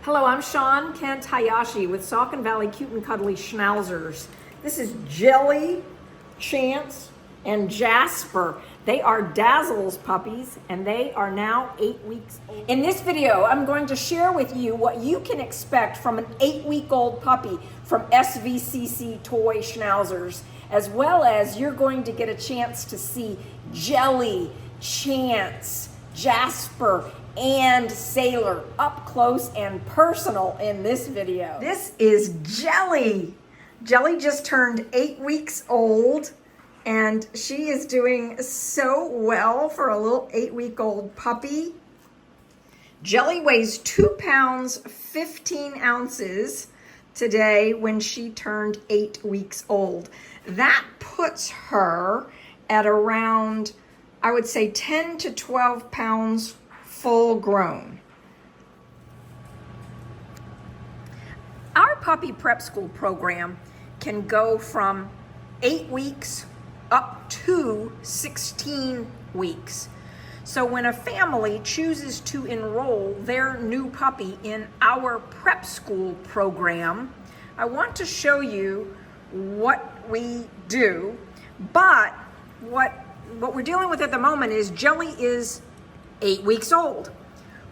Hello, I'm Sean Kent Hayashi with Saucon Valley Cute and Cuddly Schnauzers. This is Jelly, Chance, and Jasper. They are Dazzle's puppies, and they are now 8 weeks old. In this video, I'm going to share with you what you can expect from an 8-week-old puppy from SVCC Toy Schnauzers, as well as you're going to get a chance to see Jelly, Chance, Jasper, and Sailor up close and personal in this video. This is Jelly. Jelly just turned 8 weeks old, and she is doing so well for a little 8-week-old puppy. Jelly weighs 2 pounds, 15 ounces today when she turned 8 weeks old. That puts her at around, I would say, 10 to 12 pounds full grown. Our puppy prep school program can go from 8 weeks up to 16 weeks. So when a family chooses to enroll their new puppy in our prep school program, I want to show you what we do, but what we're dealing with at the moment is Jelly is 8 weeks old.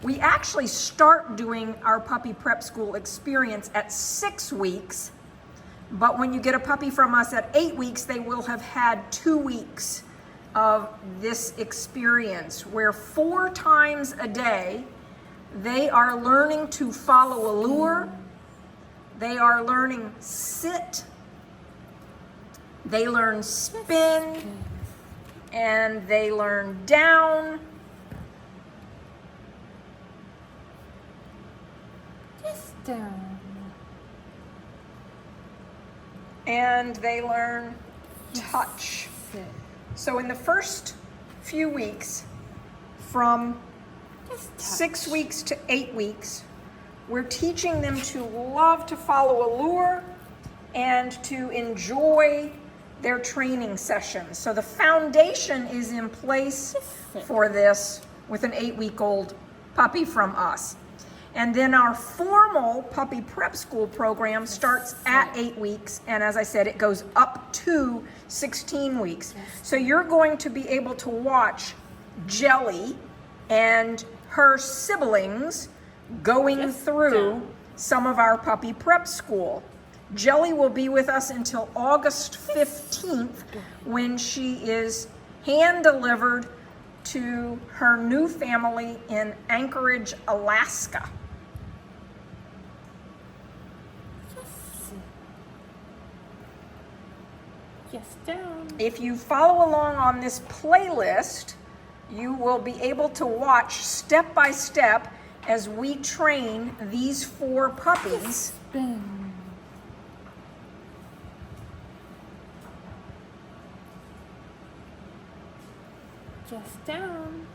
We actually start doing our puppy prep school experience at 6 weeks, but when you get a puppy from us at 8 weeks, they will have had 2 weeks of this experience where 4 times a day they are learning to follow a lure, they are learning sit, they learn spin, and they learn down. Down. And they learn touch. So in the first few weeks, from 6 weeks to 8 weeks, we're teaching them to love to follow a lure and to enjoy their training sessions. So the foundation is in place for this with an 8-week-old puppy from us. And then our formal puppy prep school program starts at 8 weeks, and as I said, it goes up to 16 weeks. So you're going to be able to watch Jelly and her siblings going through some of our puppy prep school. Jelly will be with us until August 15th when she is hand-delivered to her new family in Anchorage, Alaska. Yes, down. If you follow along on this playlist, you will be able to watch step by step as we train these 4 puppies. Spin. Just down.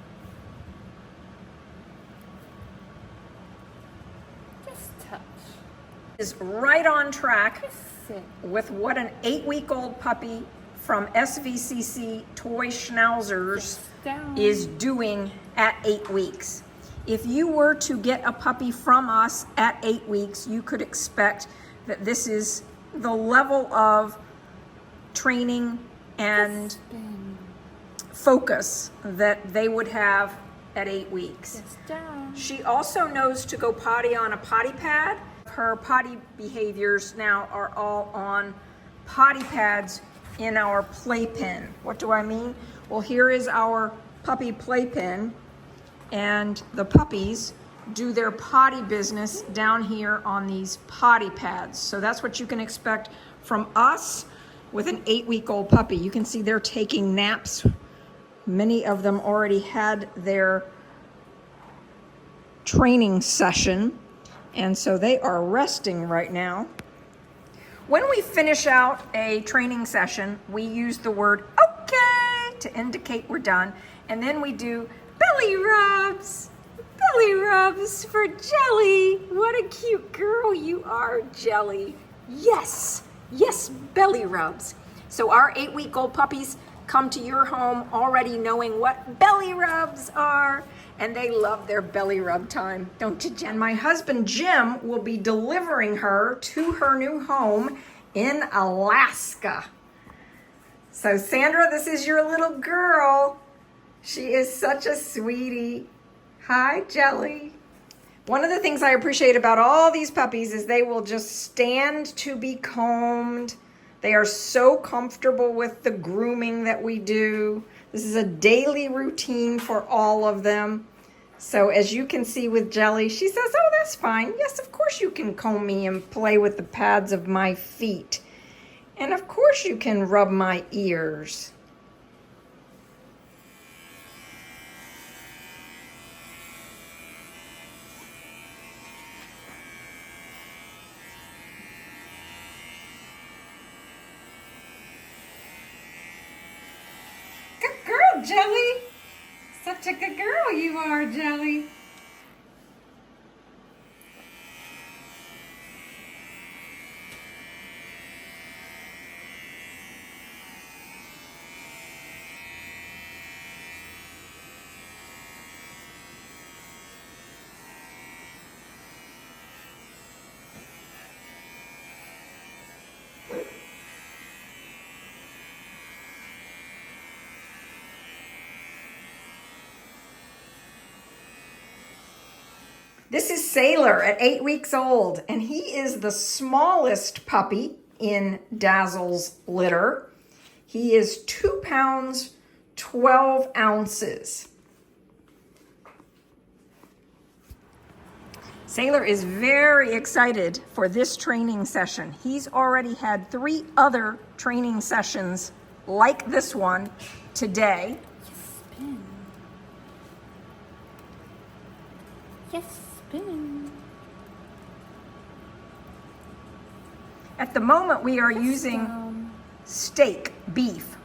Just touch. Is right on track Sit. with what an 8-week-old puppy from SVCC Toy Schnauzers is doing at 8 weeks. If you were to get a puppy from us at 8 weeks, you could expect that this is the level of training and focus that they would have at 8 weeks. She also knows to go potty on a potty pad. Her potty behaviors now are all on potty pads in our playpen. What do I mean? Well, here is our puppy playpen, and the puppies do their potty business down here on these potty pads. So that's what you can expect from us with an 8-week-old puppy. You can see they're taking naps. Many of them already had their training session, and so they are resting right now. When we finish out a training session, we use the word okay to indicate we're done, and then we do belly rubs. Belly rubs for Jelly. What a cute girl you are, Jelly. Yes, yes, belly rubs. So our 8-week-old puppies come to your home already knowing what belly rubs are, And they love their belly rub time, don't you, Jen? And my husband, Jim, will be delivering her to her new home in Alaska. So Sandra, this is your little girl. She is such a sweetie. Hi, Jelly. One of the things I appreciate about all these puppies is they will just stand to be combed. They are so comfortable with the grooming that we do. This is a daily routine for all of them. So as you can see with Jelly, she says, oh, that's fine. Yes, of course you can comb me and play with the pads of my feet. And of course you can rub my ears. Jelly, such a good girl you are, Jelly. This is Sailor at 8 weeks old, and he is the smallest puppy in Dazzle's litter. He is 2 pounds, 12 ounces. Sailor is very excited for this training session. He's already had 3 other training sessions like this one today. Spin. Yes, spin. At the moment, we are using steak, beef,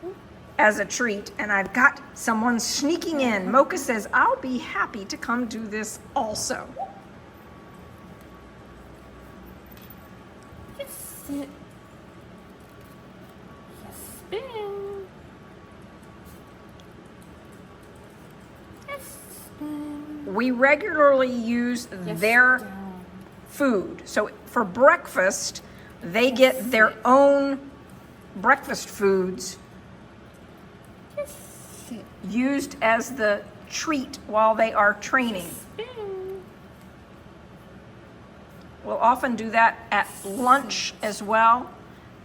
as a treat, and I've got someone sneaking in. Mocha says, I'll be happy to come do this also. Yes, sit. Yes, spin. Yes, spin. We regularly use their down. food. So for breakfast, they get their own breakfast foods Yes, sit. used as the treat while they are training. Spin. We'll often do that at lunch as well.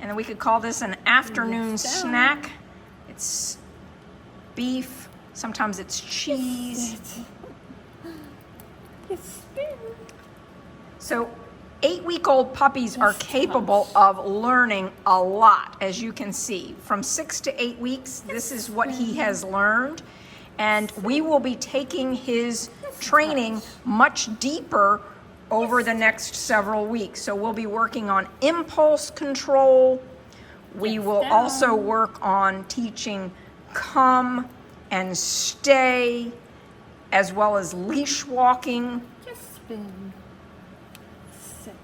And then we could call this an afternoon Yes, down. snack. It's beef, sometimes it's cheese. Sit. Yes, spin. So 8-week-old puppies are capable of learning a lot, as you can see. From 6 to 8 weeks, this is what he has learned. And we will be taking his training much deeper over the next several weeks. So we'll be working on impulse control. We will also work on teaching come and stay, as well as leash walking. Just spin. Sit.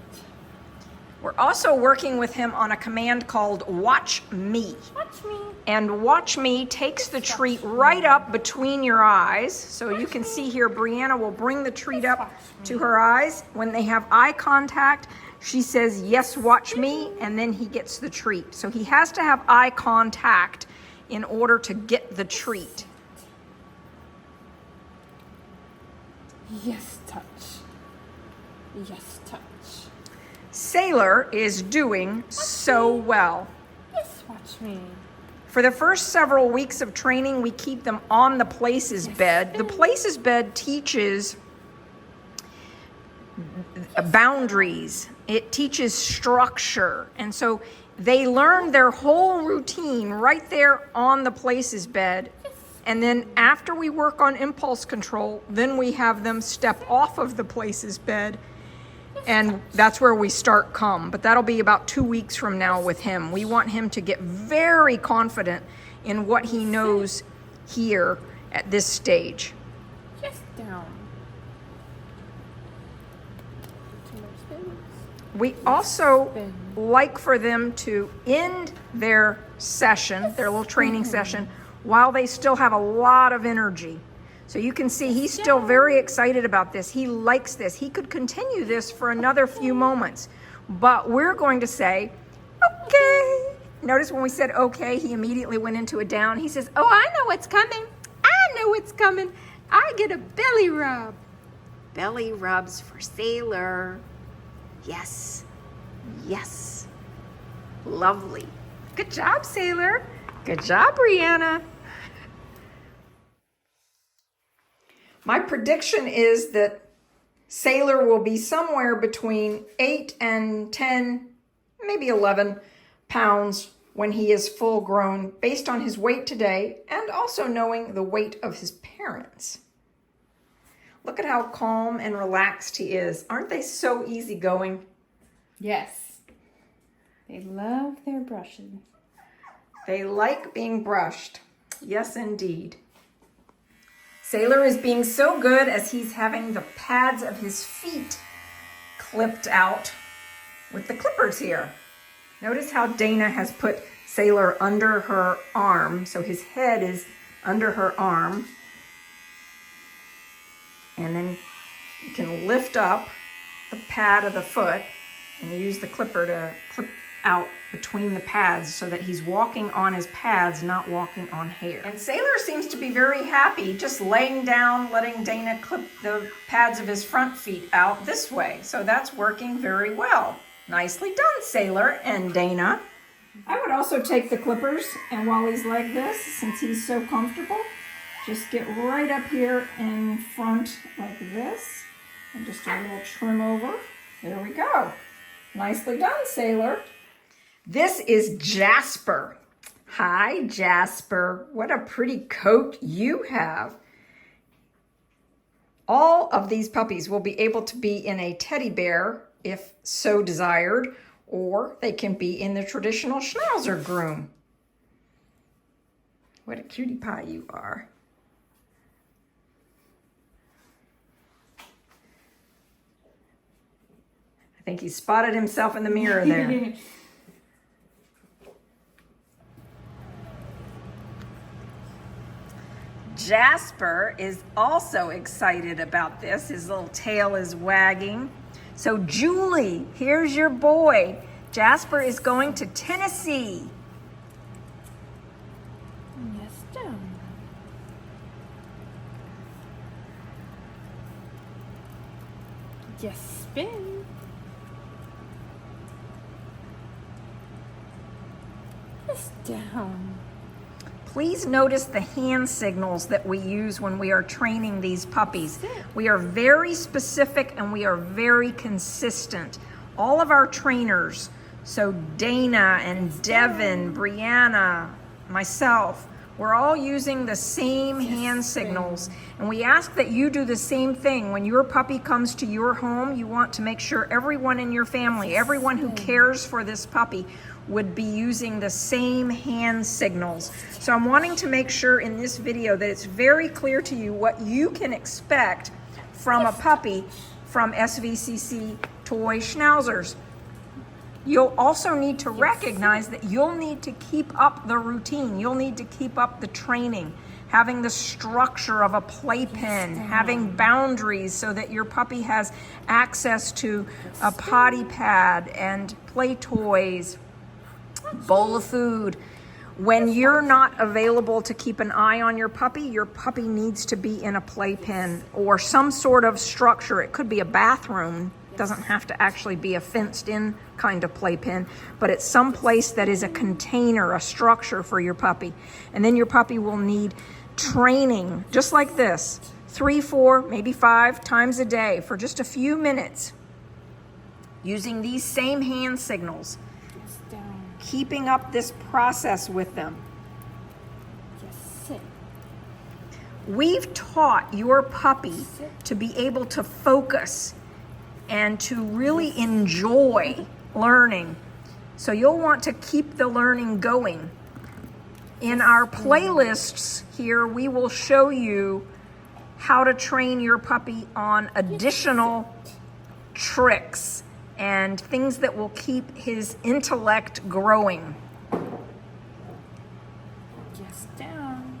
We're also working with him on a command called Watch Me. Watch me. And Watch Me takes the treat right up between your eyes. So you can see here, Brianna will bring the treat up to her eyes. When they have eye contact, she says, yes, watch me, and then he gets the treat. So he has to have eye contact in order to get the treat. Yes, touch. Yes, touch. Sailor is doing so well. Yes, watch me. For the first several weeks of training, we keep them on the Places bed. The Places bed teaches boundaries. It teaches structure. And so they learn their whole routine right there on the Places bed. And then after we work on impulse control, then we have them step off of the Places bed. And that's where we start come. But that'll be about 2 weeks from now with him. We want him to get very confident in what he knows here at this stage. Just down. 2 more spins. We also like for them to end their session, their little training session, while they still have a lot of energy. So you can see he's still very excited about this. He likes this. He could continue this for another few moments, but we're going to say, okay. Notice when we said okay, he immediately went into a down. He says, oh, I know what's coming. I know what's coming. I get a belly rub. Belly rubs for Sailor. Yes, yes, lovely. Good job, Sailor. Good job, Brianna. My prediction is that Sailor will be somewhere between 8 and 10, maybe 11 pounds when he is full grown, based on his weight today and also knowing the weight of his parents. Look at how calm and relaxed he is. Aren't they so easygoing? Yes. They love their brushing. They like being brushed. Yes, indeed. Sailor is being so good as he's having the pads of his feet clipped out with the clippers here. Notice how Dana has put Sailor under her arm, so his head is under her arm. And then you can lift up the pad of the foot and use the clipper to clip out between the pads so that he's walking on his pads, not walking on hair. And Sailor seems to be very happy just laying down, letting Dana clip the pads of his front feet out this way. So that's working very well. Nicely done, Sailor and Dana. I would also take the clippers, and while he's like this, since he's so comfortable, just get right up here in front like this, and just a little trim over. There we go. Nicely done, Sailor. This is Jasper. Hi, Jasper. What a pretty coat you have. All of these puppies will be able to be in a teddy bear if so desired, or they can be in the traditional Schnauzer groom. What a cutie pie you are. I think he spotted himself in the mirror there. Jasper is also excited about this. His little tail is wagging. So Julie, here's your boy. Jasper is going to Tennessee. Yes, down. Yes, spin. Yes, down. Please notice the hand signals that we use when we are training these puppies. We are very specific and we are very consistent. All of our trainers, so Dana and Devin, Brianna, myself, we're all using the same hand signals, and we ask that you do the same thing. When your puppy comes to your home, you want to make sure everyone in your family, everyone who cares for this puppy, would be using the same hand signals. So I'm wanting to make sure in this video that it's very clear to you what you can expect from a puppy from SVCC Toy Schnauzers. You'll also need to recognize that you'll need to keep up the routine. You'll need to keep up the training, having the structure of a playpen, having boundaries so that your puppy has access to a potty pad and play toys, bowl of food. When you're not available to keep an eye on your puppy needs to be in a playpen or some sort of structure. It could be a bathroom. It doesn't have to actually be a fenced-in kind of playpen, but it's some place that is a container, a structure for your puppy. And then your puppy will need training, just like this, 3, 4, maybe 5 times a day for just a few minutes, using these same hand signals. Keeping up this process with them. Just sit. We've taught your puppy to be able to focus and to really enjoy learning. So you'll want to keep the learning going. In our playlists here, we will show you how to train your puppy on additional tricks and things that will keep his intellect growing. Yes, down.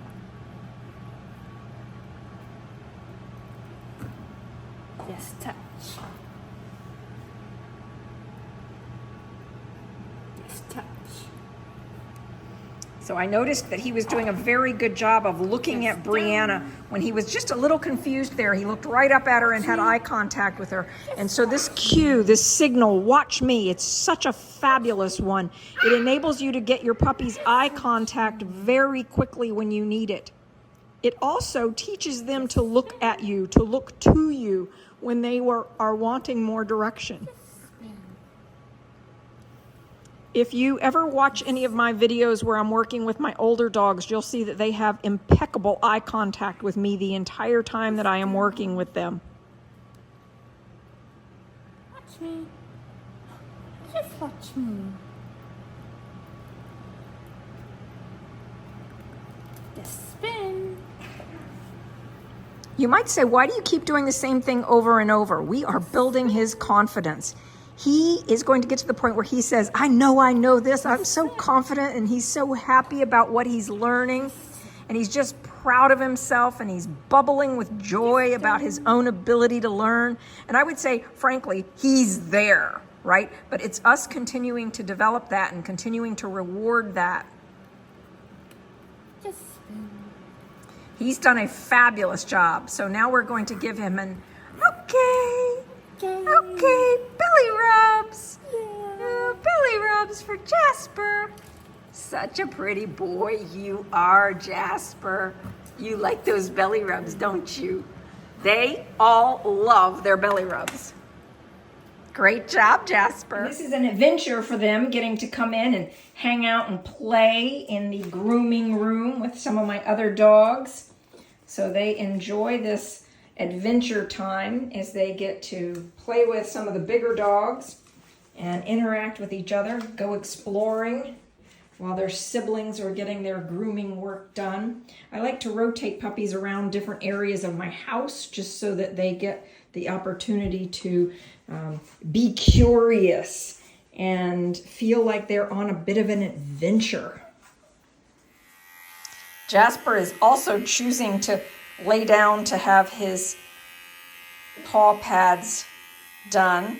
So I noticed that he was doing a very good job of looking at Brianna. When he was just a little confused there, he looked right up at her and had eye contact with her. And so this cue, this signal, watch me, it's such a fabulous one. It enables you to get your puppy's eye contact very quickly when you need it. It also teaches them to look at you, to look to you when they are wanting more direction. If you ever watch any of my videos where I'm working with my older dogs, you'll see that they have impeccable eye contact with me the entire time that I am working with them. Watch me. Just watch me. Just spin. You might say, why do you keep doing the same thing over and over? We are building his confidence. He is going to get to the point where he says, I know this. I'm so confident, and he's so happy about what he's learning. And he's just proud of himself, and he's bubbling with joy about his own ability to learn. And I would say, frankly, he's there, right? But it's us continuing to develop that and continuing to reward that. Just spin. He's done a fabulous job. So now we're going to give him an okay, belly rubs. Oh, belly rubs for Jasper. Such a pretty boy you are, Jasper. You like those belly rubs, don't you? They all love their belly rubs. Great job, Jasper. And this is an adventure for them, getting to come in and hang out and play in the grooming room with some of my other dogs. So they enjoy this adventure time as they get to play with some of the bigger dogs and interact with each other, go exploring while their siblings are getting their grooming work done. I like to rotate puppies around different areas of my house just so that they get the opportunity to be curious and feel like they're on a bit of an adventure. Jasper is also choosing to lay down to have his paw pads done.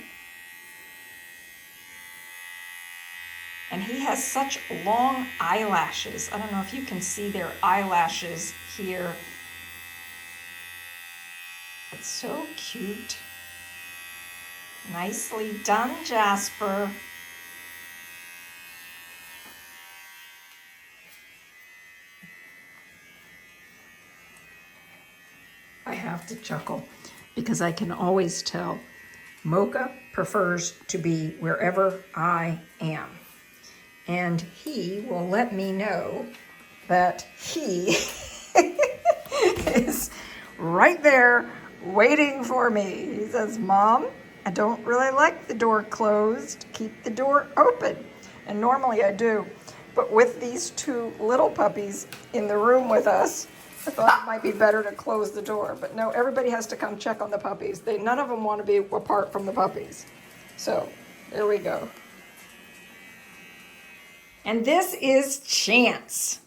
And he has such long eyelashes. I don't know if you can see their eyelashes here. It's so cute. Nicely done, Jasper. I have to chuckle because I can always tell Mocha prefers to be wherever I am. And he will let me know that he is right there waiting for me. He says, Mom, I don't really like the door closed. Keep the door open. And normally I do. But with these two little puppies in the room with us, I thought it might be better to close the door. But no, everybody has to come check on the puppies. None of them want to be apart from the puppies. So there we go. And this is Chance.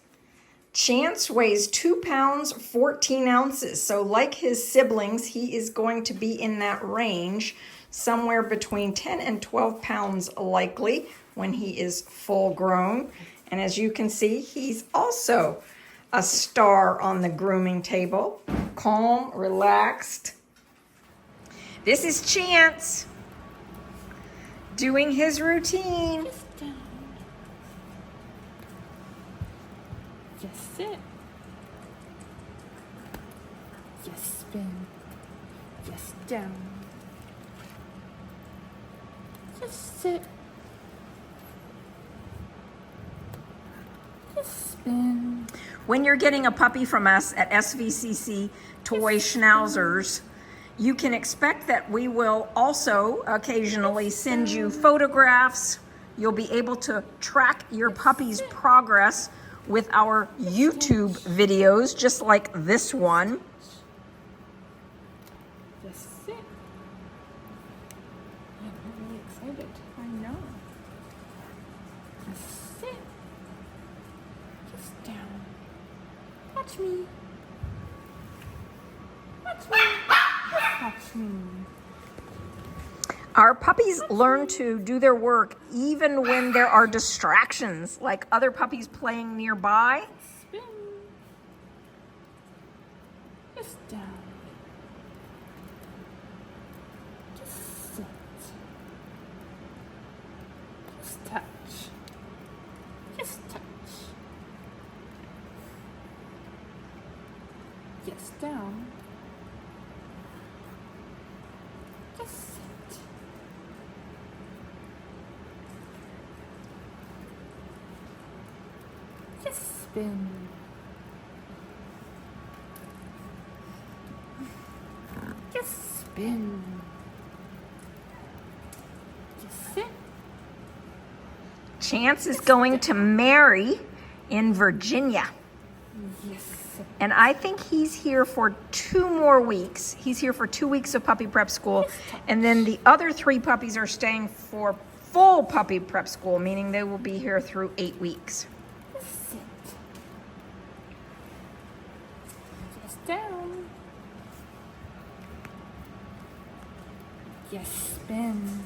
Chance weighs 2 pounds, 14 ounces. So like his siblings, he is going to be in that range, somewhere between 10 and 12 pounds likely when he is full grown. And as you can see, he's also a star on the grooming table. Calm, relaxed. This is Chance doing his routine. Just down. Just sit. Just spin. Just down. Just sit. Just spin. When you're getting a puppy from us at SVCC Toy Schnauzers, you can expect that we will also occasionally send you photographs. You'll be able to track your puppy's progress with our YouTube videos, just like this one. Just sit. I'm really excited. I know. Just sit. Just down. Watch me. Watch me. Just watch me. Our puppies learn to do their work even when there are distractions, like other puppies playing nearby. Spin. Just down. Just sit. Just touch. Just touch. Just down. Just sit. Just spin. Just spin. Just sit. Chance is going to marry in Virginia. Yes. And I think he's here for 2 more weeks. He's here for 2 weeks of puppy prep school. And then the other 3 puppies are staying for full puppy prep school, meaning they will be here through 8 weeks. Just sit. Just down. Just spin.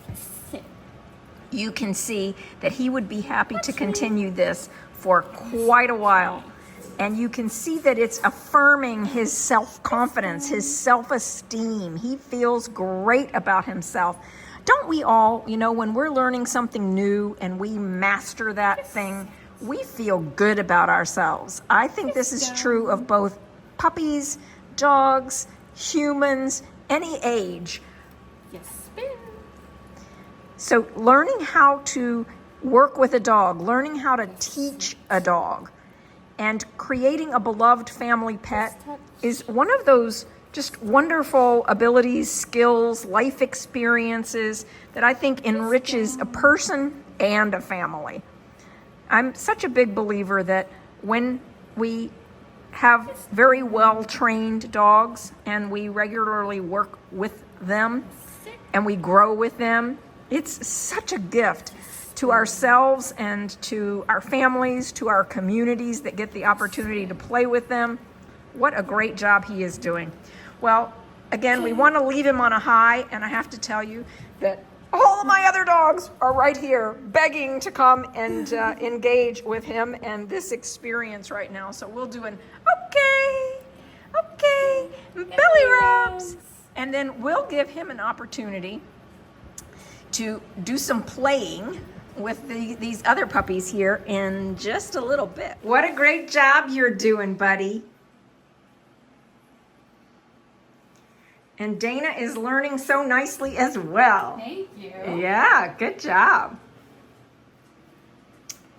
Just sit. You can see that he would be happy to continue this for quite a while. And you can see that it's affirming his self-confidence, his self-esteem. He feels great about himself. Don't we all, you know, when we're learning something new and we master that thing, we feel good about ourselves. I think this is true of both puppies, dogs, humans, any age. Just spin. So learning how to work with a dog, learning how to teach a dog, and creating a beloved family pet is one of those just wonderful abilities, skills, life experiences that I think enriches a person and a family. I'm such a big believer that when we have very well-trained dogs and we regularly work with them and we grow with them, it's such a gift to ourselves and to our families, to our communities that get the opportunity to play with them. What a great job he is doing. Well, again, we want to leave him on a high, and I have to tell you that all of my other dogs are right here begging to come and engage with him and this experience right now. So we'll do an okay, belly rubs, and then we'll give him an opportunity to do some playing with these other puppies here in just a little bit. What a great job you're doing, buddy. And Dana is learning so nicely as well. Thank you. Yeah, good job.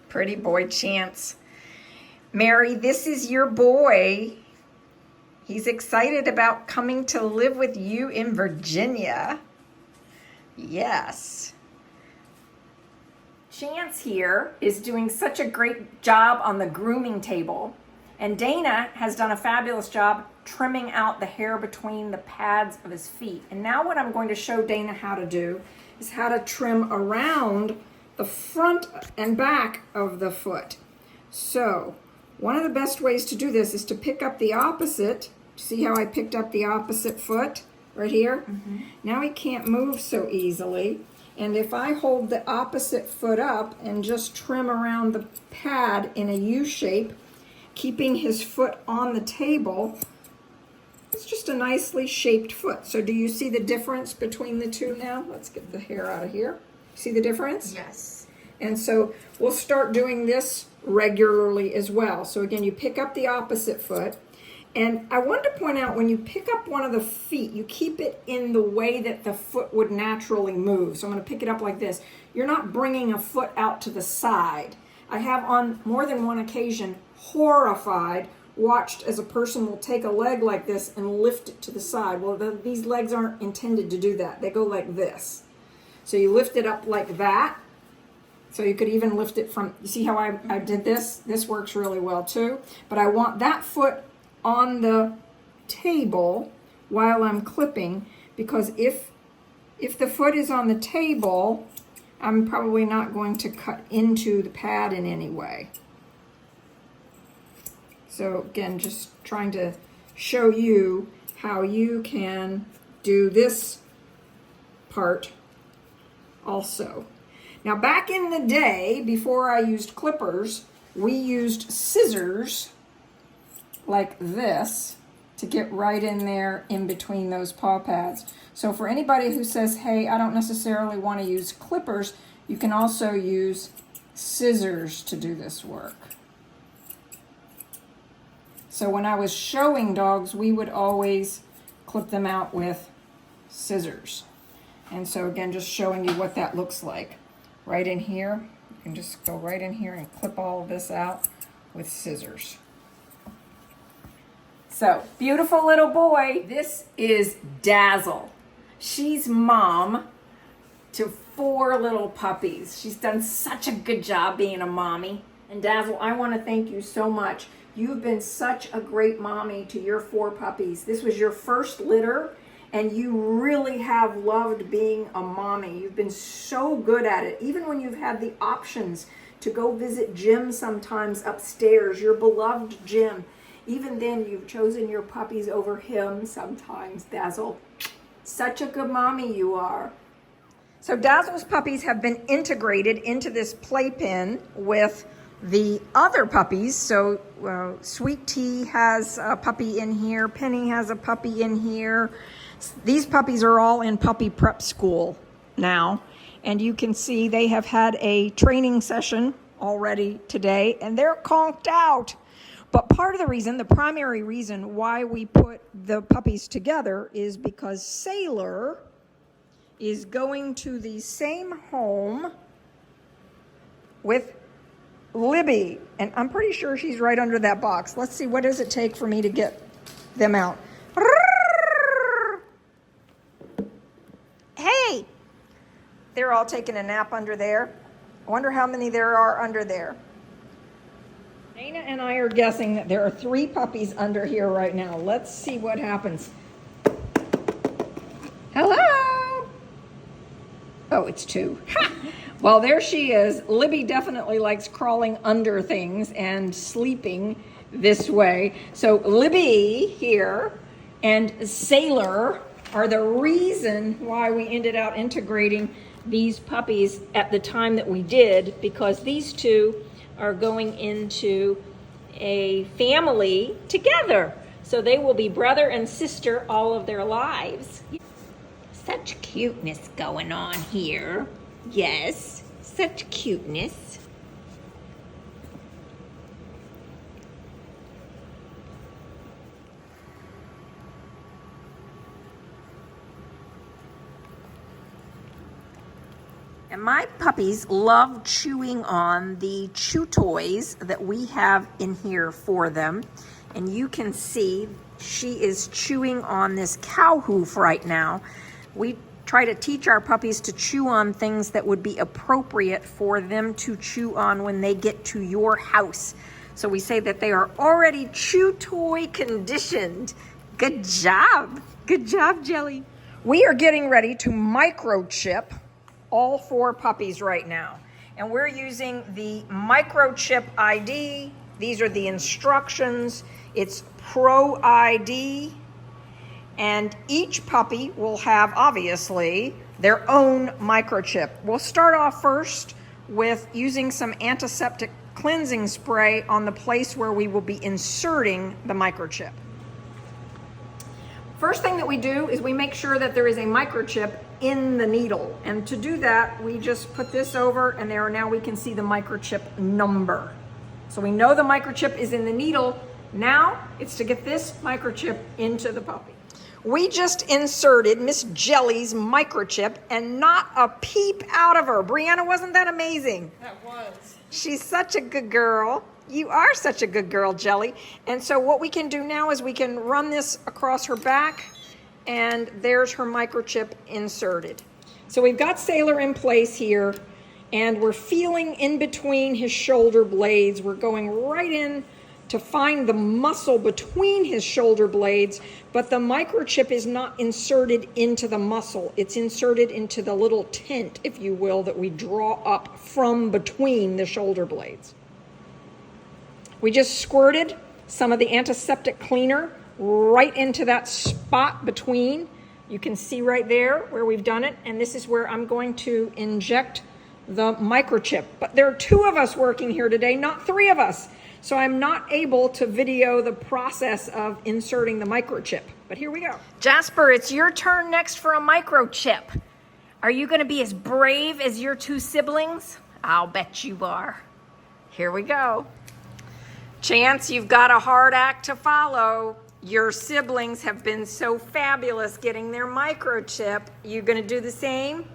Pretty boy, Chance. Mary, this is your boy. He's excited about coming to live with you in Virginia. Yes. Chance here is doing such a great job on the grooming table, and Dana has done a fabulous job trimming out the hair between the pads of his feet. And now what I'm going to show Dana how to do is how to trim around the front and back of the foot. So one of the best ways to do this is to pick up the opposite. See how I picked up the opposite foot right here? Mm-hmm. Now he can't move so easily. And if I hold the opposite foot up and just trim around the pad in a U shape, keeping his foot on the table, it's just a nicely shaped foot. So do you see the difference between the two now? Let's get the hair out of here. See the difference? Yes. And so we'll start doing this regularly as well. So again, you pick up the opposite foot. And I wanted to point out, when you pick up one of the feet, you keep it in the way that the foot would naturally move. So I'm going to pick it up like this. You're not bringing a foot out to the side. I have on more than one occasion, horrified, watched as a person will take a leg like this and lift it to the side. Well, these legs aren't intended to do that. They go like this. So you lift it up like that. So you could even lift it from, you see how I did this? This works really well too. But I want that foot on the table while I'm clipping, because if the foot is on the table, I'm probably not going to cut into the pad in any way. So again, just trying to show you how you can do this part also. Now, back in the day, before I used clippers, we used scissors like this to get right in there in between those paw pads. So for anybody who says, hey, I don't necessarily want to use clippers, you can also use scissors to do this work. So when I was showing dogs, we would always clip them out with scissors. And so again, just showing you what that looks like. Right in here, you can just go right in here and clip all of this out with scissors. So, beautiful little boy. This is Dazzle. She's mom to 4 little puppies. She's done such a good job being a mommy. And Dazzle, I want to thank you so much. You've been such a great mommy to your 4 puppies. This was your first litter, and you really have loved being a mommy. You've been so good at it. Even when you've had the options to go visit Jim sometimes upstairs, your beloved Jim, even then you've chosen your puppies over him sometimes, Dazzle. Such a good mommy you are. So Dazzle's puppies have been integrated into this playpen with the other puppies. So Sweet Tea has a puppy in here. Penny has a puppy in here. These puppies are all in puppy prep school now. And you can see they have had a training session already today, and they're conked out. But part of the reason, the primary reason why we put the puppies together is because Sailor is going to the same home with Libby. And I'm pretty sure she's right under that box. Let's see, what does it take for me to get them out? Hey! They're all taking a nap under there. I wonder how many there are under there. Dana and I are guessing that there are 3 puppies under here right now. Let's see what happens. Hello! Oh, it's 2. Well, there she is. Libby definitely likes crawling under things and sleeping this way. So Libby here and Sailor are the reason why we ended up integrating these puppies at the time that we did, because these 2 are going into a family together. So they will be brother and sister all of their lives. Such cuteness going on here. Yes, such cuteness. And my puppies love chewing on the chew toys that we have in here for them. And you can see she is chewing on this cow hoof right now. We try to teach our puppies to chew on things that would be appropriate for them to chew on when they get to your house. So we say that they are already chew toy conditioned. Good job. Good job, Jelly. We are getting ready to microchip all 4 puppies right now. And we're using the Microchip ID. These are the instructions. It's Pro ID. And each puppy will have, obviously, their own microchip. We'll start off first with using some antiseptic cleansing spray on the place where we will be inserting the microchip. First thing that we do is we make sure that there is a microchip in the needle. And to do that, we just put this over, and now we can see the microchip number. So we know the microchip is in the needle. Now it's to get this microchip into the puppy. We just inserted Miss Jelly's microchip, and not a peep out of her. Brianna, wasn't that amazing? That was. She's such a good girl. You are such a good girl, Jelly. And so what we can do now is we can run this across her back, and there's her microchip inserted. So we've got Sailor in place here, and we're feeling in between his shoulder blades. We're going right in to find the muscle between his shoulder blades, but the microchip is not inserted into the muscle. It's inserted into the little tent, if you will, that we draw up from between the shoulder blades. We just squirted some of the antiseptic cleaner right into that spot between. You can see right there where we've done it. And this is where I'm going to inject the microchip. But there are 2 of us working here today, not 3 of us. So I'm not able to video the process of inserting the microchip. But here we go. Jasper, it's your turn next for a microchip. Are you going to be as brave as your 2 siblings? I'll bet you are. Here we go. Chance, you've got a hard act to follow. Your siblings have been so fabulous getting their microchip. You going to do the same?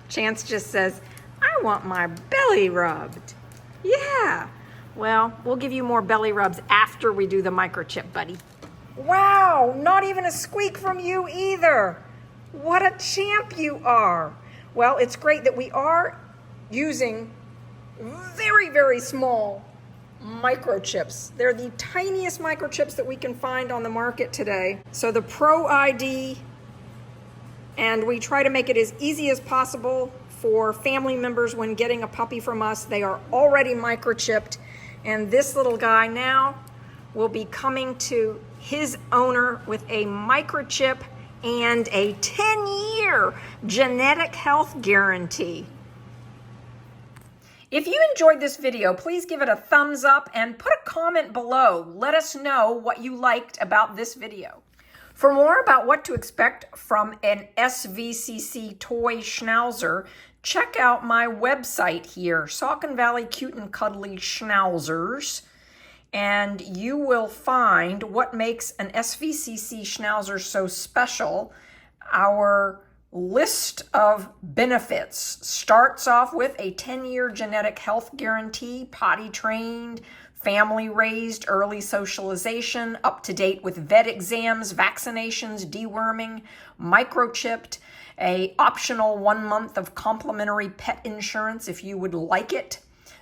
Chance just says, I want my belly rubbed. Yeah. Well, we'll give you more belly rubs after we do the microchip, buddy. Wow, not even a squeak from you either. What a champ you are. Well, it's great that we are using very, very small microchips. They're the tiniest microchips that we can find on the market today. So the Pro ID, and we try to make it as easy as possible for family members when getting a puppy from us. They are already microchipped, and this little guy now will be coming to his owner with a microchip and a 10-year genetic health guarantee. If you enjoyed this video, please give it a thumbs up and put a comment below. Let us know what you liked about this video. For more about what to expect from an SVCC toy Schnauzer, check out my website here, Saucon Valley Cute and Cuddly Schnauzers, and you will find what makes an SVCC Schnauzer so special. Our list of benefits starts off with a 10-year genetic health guarantee, potty trained, family raised, early socialization, up to date with vet exams, vaccinations, deworming, microchipped, a optional 1 month of complimentary pet insurance if you would like it,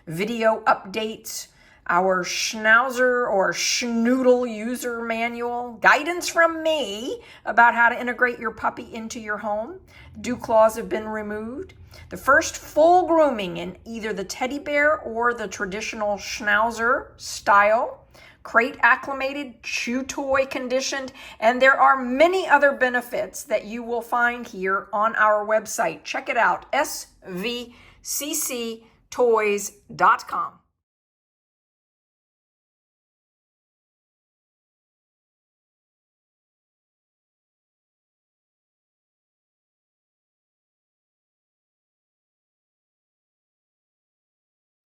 video updates, our Schnauzer or Schnoodle user manual, guidance from me about how to integrate your puppy into your home. Dew claws have been removed. The first full grooming in either the Teddybear or the traditional Schnauzer style. Crate acclimated, chew toy conditioned, and there are many other benefits that you will find here on our website. Check it out, svcctoys.com.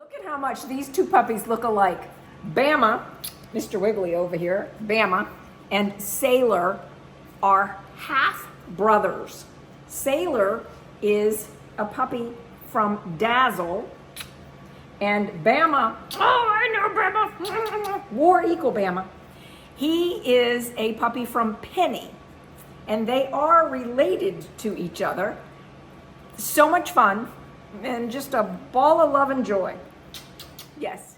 Look at how much these 2 puppies look alike. Bama, Mr. Wiggly over here, Bama, and Sailor are half brothers. Sailor is a puppy from Dazzle, and Bama, oh, I know Bama, War Equal Bama. He is a puppy from Penny, and they are related to each other. So much fun, and just a ball of love and joy. Yes.